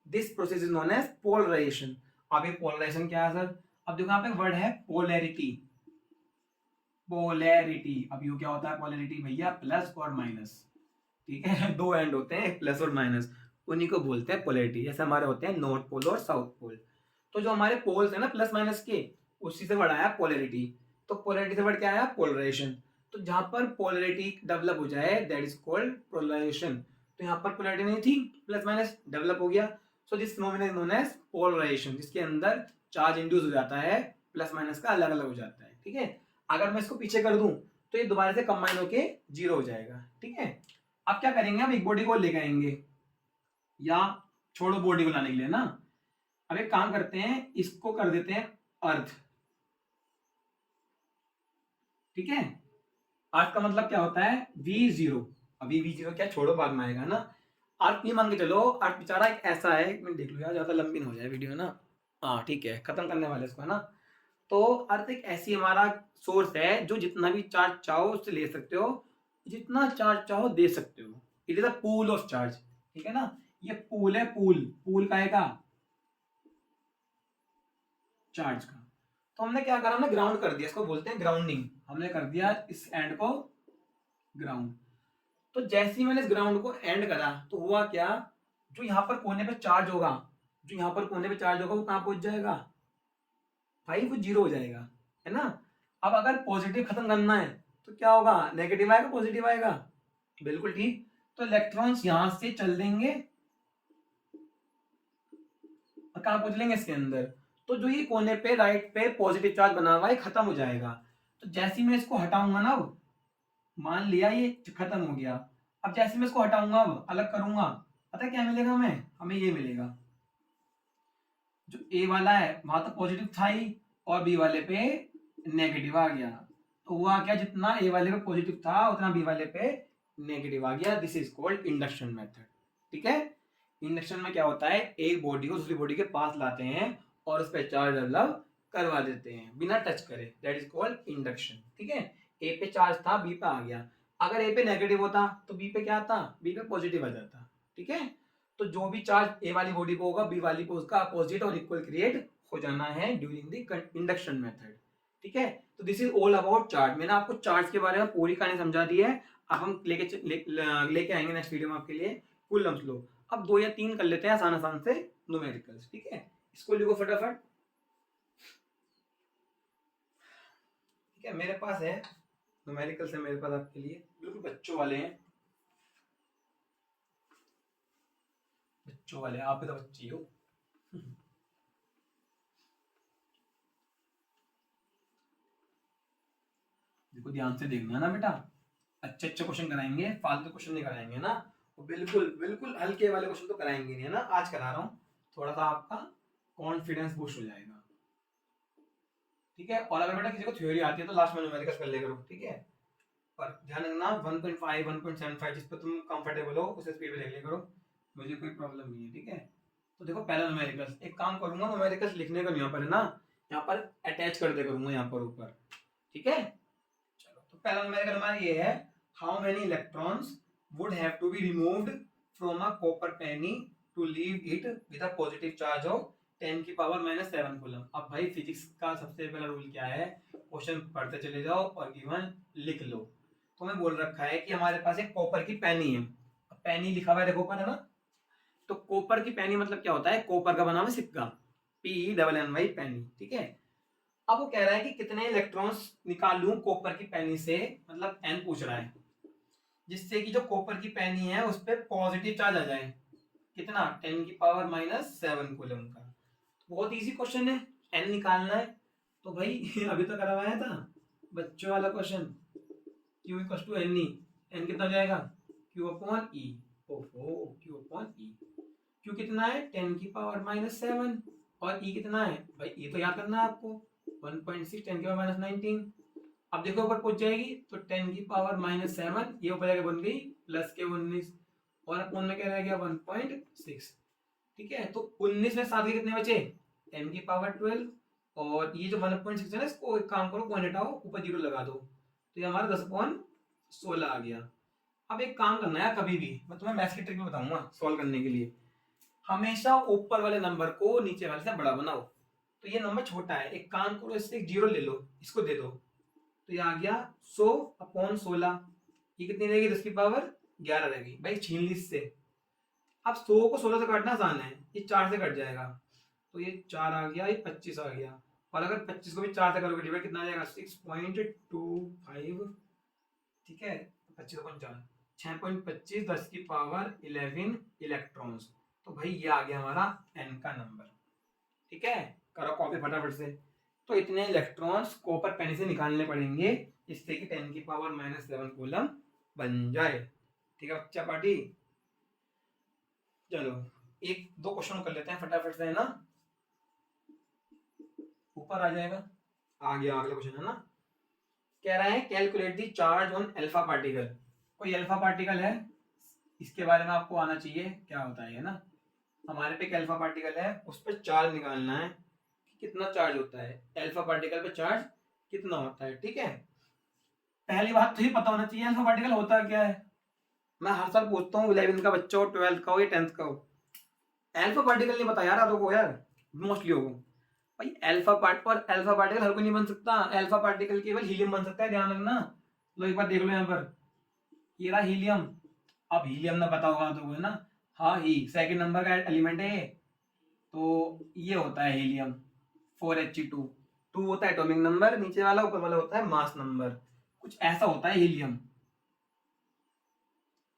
this process is known as polarisation. अब ये पोलराइजेशन क्या है सर, अब देखो यहाँ पे वर्ड है पोलैरिटी, पोलैरिटी। अब यू क्या होता है पोलैरिटी भैया, प्लस और माइनस, ठीक है, दो एंड होते हैं प्लस और माइनस, उन्हीं को बोलते हैं पोलैरिटी। जैसे हमारे होते हैं नॉर्थ पोल और साउथ पोल, तो जो हमारे पोल्स है ना प्लस माइनस के, उसी से वर्ड आया पोलैरिटी। तो पोलैरिटी से वर्ड क्या आया, पोलराइजेशन। तो जहां पर पोलैरिटी डेवलप हो जाए दैट इज कॉल्ड पोलराइजेशन। तो यहाँ पर पोलैरिटी नहीं थी, प्लस माइनस डेवलप हो गया, so this phenomenon is known as polarisation, जिसके अंदर चार्ज इंड्यूस हो जाता है, प्लस माइनस का अलग अलग हो जाता है, ठीक है। अगर मैं इसको पीछे कर दूं तो ये दोबारा से कंबाइन होके 0 हो जाएगा, ठीक है। अब क्या करेंगे, हम एक बॉडी को लेकर आएंगे, या छोड़ो बॉडी को लाने के लिए ना, अब एक काम करते हैं, इसको कर देते हैं अर्थ, ठीक है। अर्थ का मतलब क्या होता है, V0। अभी V0 क्या, छोड़ो बाद में आएगा ना। अर्थ नहीं मान के चलो, अर्थ बेचारा एक ऐसा है, एक मिनट देख लो यार, ज्यादा लंबी ना हो जाए वीडियो ना। हाँ ठीक है, खत्म करने वाले इसको, है ना। तो अर्थ एक ऐसी हमारा सोर्स है जो जितना भी चार्ज चाहो उससे ले सकते हो, जितना चार्ज चाहो दे सकते हो। It is a pool of charge, ठीक है ना। ये पूल है, पूल, पूल का चार्ज का। तो हमने क्या करा, हमने ग्राउंड कर दिया, इसको बोलते हैं ग्राउंडिंग। हमने कर दिया इस एंड को ग्राउंड। तो जैसे ही मैंने इस ग्राउंड को एंड करा तो हुआ क्या, जो यहाँ पर कोने पे चार्ज होगा, जो यहाँ पर कोने पे चार्ज होगा वो कहाँ पहुंच जाएगा भाई, वो जीरो हो जाएगा, है ना। अब अगर पॉजिटिव खत्म करना है तो क्या होगा, नेगेटिव आएगा पॉजिटिव आएगा, बिल्कुल ठीक। तो इलेक्ट्रॉन्स यहां से चल देंगे और कहाँ पहुंच लेंगे, इसके अंदर। तो जो ये कोने पे राइट पे पॉजिटिव चार्ज बना हुआ है खत्म हो जाएगा। तो जैसे ही मैं इसको हटाऊंगा ना, अब मान लिया ये खत्म हो गया, अब जैसे मैं इसको हटाऊंगा, अब अलग करूंगा, पता है क्या मिलेगा हमें, हमें ये मिलेगा, जो ए वाला है वहां तो पॉजिटिव था ही और बी वाले पे नेगेटिव आ गया। तो हुआ क्या, जितना ए वाले पे पॉजिटिव था उतना बी वाले पे नेगेटिव आ गया। This is called induction method. ठीक है, इंडक्शन में क्या होता है, एक बॉडी को दूसरी बॉडी के पास लाते हैं और उस पर चार्ज डेवलप करवा देते हैं बिना टच करे, दैट इज कॉल्ड इंडक्शन। ठीक है, ए पे चार्ज था बी पे आ गया, अगर ए पे नेगेटिव होता तो बी पे क्या आता, बी पे पॉजिटिव आ जाता। ठीक है, तो जो भी चार्ज ए वाली बॉडी को होगा बी वाली को उसका अपोजिट और इक्वल क्रिएट हो जाना है ड्यूरिंग द इंडक्शन मेथड। ठीक है, तो this is all about charge. मैंने आपको चार्ज के बारे में पूरी कहानी समझा दी है। अब हम लेके आएंगे नेक्स्ट वीडियो में आपके लिए कूलम्ब्स लॉ। अब 2 या 3 कर लेते हैं आसान आसान से न्यूमेरिकल्स। ठीक है, इसको लिखो फटाफट। ठीक है, मेरे पास है न्यूमेरिकल्स है मेरे पास आपके लिए, बिल्कुल बच्चों वाले हैं, बच्चों वाले, आप भी तो बच्ची हो। देखो ध्यान से देखना ना बेटा, अच्छे अच्छे क्वेश्चन कराएंगे, फालतू क्वेश्चन नहीं कराएंगे ना। वो बिल्कुल बिल्कुल हल्के वाले क्वेश्चन तो कराएंगे नहीं, है ना। आज करा रहा हूँ, थोड़ा सा आपका कॉन्फिडेंस बूस्ट हो जाएगा। ठीक है, और अगर बेटा किसी को थ्योरी आती है तो लास्ट में न्यूमेरिकल्स कर ले करो। ठीक है, पर ध्यान रखना 1.5 1.75 जिस पर तुम कंफर्टेबल हो उस स्पीड पे देख लिया करो, मुझे कोई प्रॉब्लम नहीं है। ठीक है, तो देखो पहला न्यूमेरिकल्स, एक काम करूंगा न्यूमेरिकल्स लिखने का यहाँ पर है ना, यहाँ पर अटैच कर दे करूंगा यहाँ पर ऊपर। ठीक है, चलो तो पहला न्यूमेरिकल हमारा ये है, how many electrons would have to be removed from a copper penny to leave it with a positive charge of 10 की पावर -7 कूलम। अब भाई फिजिक्स का सबसे पहला रूल क्या है, क्वेश्चन पढ़ते चले जाओ और गिवन लिख लो। तो मैं बोल रखा है कि हमारे पास एक कॉपर की पैनी है, पैनी लिखा हुआ है देखो ऊपर, है ना। तो कॉपर की पैनी मतलब क्या होता है, कॉपर का बना हुआ सिक्का, PENNY पैनी। ठीक है, अब वो कह रहा है कि कितने इलेक्ट्रॉन्स निकाल लूं कॉपर की पैनी से, मतलब n पूछ रहा है, जिससे कि जो कॉपर की पैनी है उस पर पॉजिटिव चार्ज आ जाए, कितना 10 की पावर -7 कूलम का। बहुत इजी क्वेश्चन है, n निकालना है। तो भाई अभी तो करवाया था बच्चों वाला question, Q equal to n e, n कितना हो जाएगा Q अपॉन ई। ओहो, Q अपॉन ई, Q कितना है 10 की पावर -7 और E कितना है भाई, E तो याद करना है आपको 1.6 10 की पावर -19। अब देखो ऊपर पहुंच जाएगी तो 10 की पावर -7 ये ऊपर जाके बन गई प्लस के 19 और अपॉन में क्या रह गया 1.6। ठीक है, तो 19 में 7 के कितने बचे 10 की पावर 12 और ये जो 1.6 है ना, इसको एक काम करो पॉइंट हटाओ ऊपर जीरो लगा दो, तो ये हमारा 10/16 आ गया। अब एक काम करना है, कभी भी मैं तुम्हें मैथ्स की ट्रिक में बताऊंगा सॉल्व करने के लिए, हमेशा ऊपर वाले नंबर को नीचे वाले से बड़ा बनाओ। तो ये नंबर छोटा है, एक काम करो इससे एक जीरो ले लो, इसको दे दो, तो ये आ गया 100/16। ये कितनी रहेगी 10 की पावर 11 रहेगी, भाई छीन ली इससे। अब 100 को 16 से काटना आसान है, ये 4 से कट जाएगा, तो ये 4 आ गया, ये 25 आ गया। और अगर 25 को भी 4 से करोगे डिवाइड कितना आ जाएगा 6.25। ठीक है, 25 अपन 4 6.25 10 की पावर 11 इलेक्ट्रॉन्स। तो भाई ये आ गया हमारा n का नंबर। ठीक है, करो कॉपी फटाफट से। तो इतने इलेक्ट्रॉन्स कॉपर पेन से निकालने पड़ेंगे जिससे कि 10 की पावर -7 कूलम बन जाए। ठीक है बच्चा पार्टी, चलो एक दो क्वेश्चन कर लेते हैं फटाफट से, है ना। ऊपर आ जाएगा, आ गया अगला क्वेश्चन, है ना। कह रहा है calculate the charge on alpha particle. कोई अल्फा पार्टिकल है, इसके बारे में आपको आना चाहिए क्या होता है ना। हमारे पे एक अल्फा पार्टिकल है, उस पर चार्ज निकालना है कि कितना चार्ज होता है, अल्फा पार्टिकल पे चार्ज कितना होता है। ठीक है, पहली बात तो ये पता होना चाहिए अल्फा पार्टिकल होता क्या है। मैं हर साल पूछता हूँ 11 का बच्चा हो, 12 का हो या 10th का हो, अल्फा पार्टिकल नहीं पता यार आप लोगों को, यार मोस्टली होगा। भाई अल्फा पार्टिकल हर कोई नहीं बन सकता, अल्फा पार्टिकल केवल हीलियम बन सकता है, ध्यान रखना। लो एक बार देख लो यहाँ पर, ये रहा हीलियम। अब हीलियम ना पता होगा तो है ना, हाँ ही सेकंड नंबर का एलिमेंट है, तो ये होता है हीलियम 4He2। 2 होता है एटॉमिक नंबर, नीचे वाला ऊपर वाला होता है मास नंबर, कुछ ऐसा होता है हीलियम।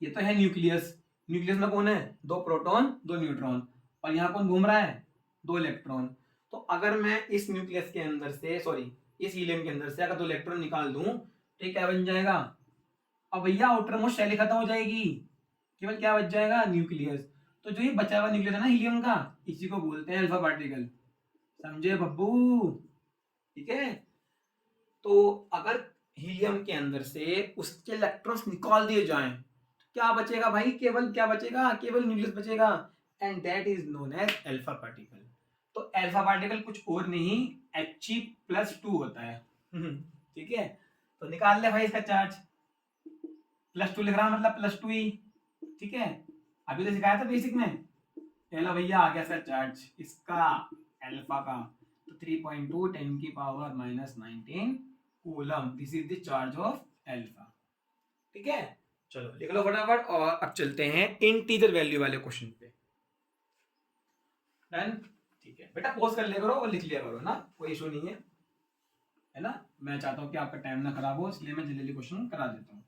ये तो है न्यूक्लियस, न्यूक्लियस में कौन है, 2 प्रोटॉन 2 न्यूट्रॉन, और यहाँ कौन घूम रहा है, 2 इलेक्ट्रॉन। तो अगर मैं इस न्यूक्लियस के अंदर से, सॉरी इस हीलियम के अंदर से अगर 2 इलेक्ट्रॉन निकाल दूं तो ये क्या बन जाएगा, अब भैया आउटर मोस्ट शेल खत्म हो जाएगी, केवल क्या बच जाएगा, न्यूक्लियस। तो जो ये बचा हुआ न्यूक्लियस है ना हीलियम का, इसी को बोलते हैं अल्फा पार्टिकल, समझे बब्बू, ठीक है। तो अगर हीलियम के अंदर से उसके इलेक्ट्रॉन्स निकाल दिए जाएं तो क्या बचेगा भाई, केवल क्या बचेगा, केवल न्यूक्लियस बचेगा, and that is known as alpha particle. तो अल्फा पार्टिकल कुछ और नहीं He+2 होता है, ठीक है। तो निकाल ले भाई इसका चार्ज, +2 लिख रहा हूं मतलब +2E, ठीक है। अभी तो सिखाया था बेसिक में, पहला भैया आ गया सर चार्ज इसका अल्फा का, तो 3.2 10⁻⁻19 coulomb, this is the charge of alpha, ठीक है। चलो लिख लो फटाफट, और अब चलते हैं इंटीजर वैल्यू वाले क्वेश्चन पे। डन, ठीक है बेटा, पॉज कर लिया करो और लिख लिया करो ना, कोई इशू नहीं है ना। मैं चाहता हूँ कि आपका टाइम ना खराब हो, इसलिए मैं जल्दी क्वेश्चन करा देता हूँ,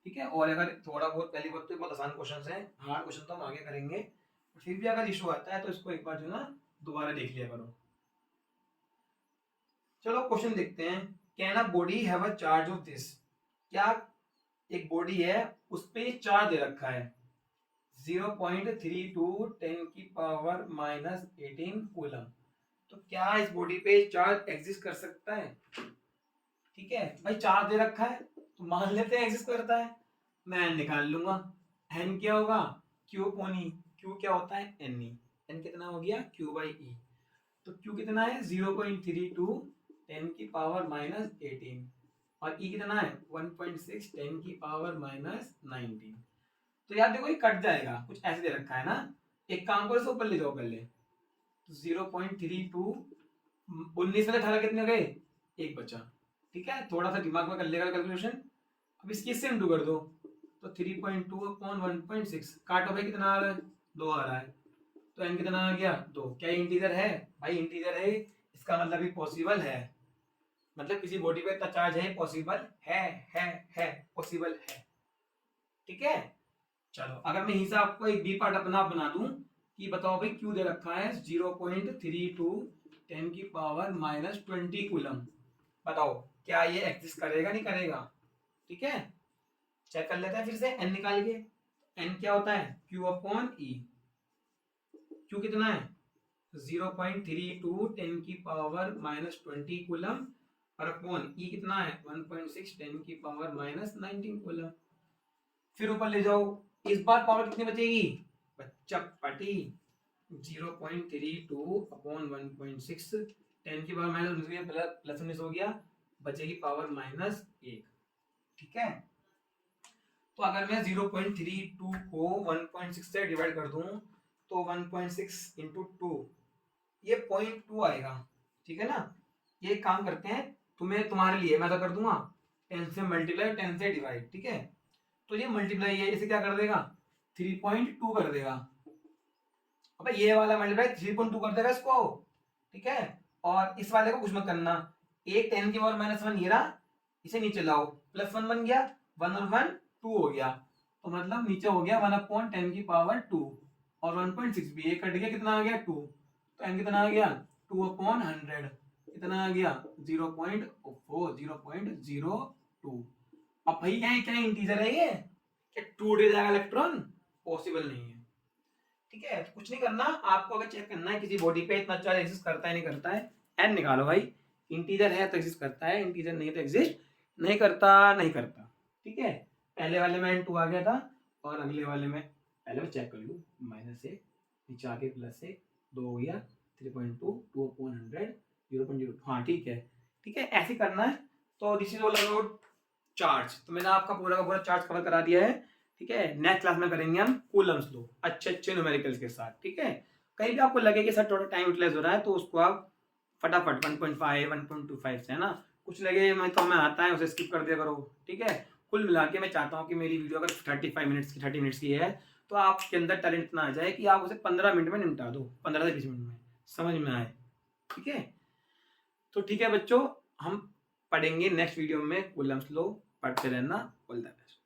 ठीक है। और अगर थोड़ा बहुत पहली बात तो बहुत आसान क्वेश्चन है, हार्ड क्वेश्चन तो हम आगे करेंगे, फिर भी अगर इशू आता है तो इसको एक बार जो ना दोबारा देख लिया करो। चलो क्वेश्चन देखते हैं, can a body have a charge of this, क्या एक बॉडी है उस पे चार्ज दे रखा है 0.32 10⁻⁻18 कूलम, तो क्या इस बॉडी पे चार्ज एग्जिस्ट कर सकता है, ठीक है। भाई चार्ज दे रखा है तो मान लेते हैं एग्जिस्ट करता है, मैं निकाल लूंगा, एन क्या होगा, क्यू अपॉन ई, क्यू क्या होता है एन ई, एन कितना हो गया Q/E, तो क्यू कितना है 0.32 10⁻⁻18, और ई कितना है 1.6 10⁻⁻19। तो यार देखो ये कट जाएगा, कुछ ऐसे दे रखा है ना, एक काम करो इसको ऊपर ले जाओ पहले, तो 0.32 19 में 18 कितने गए, एक बचा, ठीक है। थोड़ा सा दिमाग में कर लेगा कैलकुलेशन, अब इसकी इससे इंटू कर दो, तो 3.2 अपॉन 1.6 काटो भाई, कितना आ रहा है 2 आ रहा है, तो एन कितना आ गया 2, क्या इंटीजर है भाई, इंटीजर है, इसका मतलब भी पॉसिबल है, मतलब किसी बॉडी पे इतना चार्ज है, पॉसिबल है पॉसिबल है, ठीक है। चलो अगर मैं यहीं से आपको एक बी पार्ट अपना बना दूं कि बताओ भाई क्यू दे रखा है 0.32 10⁻⁻20 कूलम, बताओ क्या ये एग्जिस्ट करेगा नहीं करेगा, ठीक है। चेक कर लेते हैं फिर से, एन निकाल के, एन क्या होता है क्यू अपॉन ई, क्यू कितना है 0.32 10⁻⁻20 कूलम, और अपॉन ई कितना है 1.6 10⁻⁻19 कूलम। फिर ऊपर ले जाओ, इस बार पावर कितनी बचेगी, बच्चा पटी 0.32 अपॉन 1.6 10⁻⁻19 प्लस 19 हो गया, बचेगी पावर -1, ठीक है। तो अगर मैं 0.32 को 1.6 से डिवाइड कर दूं तो 1.6 इंटू 2, ये 0.2 आएगा, ठीक है ना। ये काम करते हैं, तुम्हें तुम्हारे लिए मैं तो कर दूंगा 10 से मल्टीप्लाई 10 से डिवाइड, ठीक है। तो ये मल्टीप्लाई है, इसे क्या कर देगा 3.2 कर देगा, अबे ये वाला मल्टीप्लाई 3.2 कर देगा इसको, ठीक है। और इस वाले को कुछ मत करना, एक 10 की पावर -1 ये रहा, इसे नीचे लाओ, +1 बन गया, 1 और 1 2 हो गया, तो मतलब नीचे हो गया 1/10⁻², और 1.6 भी एक कट गया, कितना आ गया 2, तो n कितना आ गया 2/100, कितना आ गया 0.02। अब भाई क्या इंटीजर है ये, क्या टूट जाएगा इलेक्ट्रॉन, पॉसिबल नहीं है, ठीक है। तो कुछ नहीं करना आपको, अगर चेक करना है किसी बॉडी पे इतना चार्ज एग्जिस्ट करता है नहीं करता है, एन निकालो भाई, इंटीजर है तो एग्जिस्ट करता है, इंटीजर नहीं तो एग्जिस्ट नहीं करता, नहीं करता, ठीक है। पहले वाले में n2 आ गया था, और अगले वाले में पहले मैं चेक कर लूँ, -1 नीचे आके +1 2 हो गया, 3.2 2/100 0.02, हाँ ठीक है, ठीक है, ऐसे करना है। तो this is all about charge, तो मैंने आपका पूरा का पूरा चार्ज कवर करा दिया है, ठीक है। नेक्स्ट क्लास में करेंगे हम कूलम्स लो अच्छे अच्छे न्यूमेरिकल्स के साथ, ठीक है। कहीं भी आपको लगे कि सर थोड़ा टाइम यूटिलाइज हो रहा है तो उसको आप फटाफट 1.5 1.25 से, है ना। कुछ लगे मैं तो हमें आता है उसे स्किप कर दिया करो, ठीक है। कुल मिला के मैं चाहता हूँ कि मेरी वीडियो अगर 35 मिनट्स की 30 मिनट्स की है तो आपके अंदर टैलेंट इतना आ जाए कि आप उसे 15 मिनट में निपटा दो, 15 से 20 मिनट में समझ में आए, ठीक है। तो ठीक है बच्चों, हम पढ़ेंगे नेक्स्ट वीडियो में कूलम्स लॉ, पढ़ते रहना। All the best.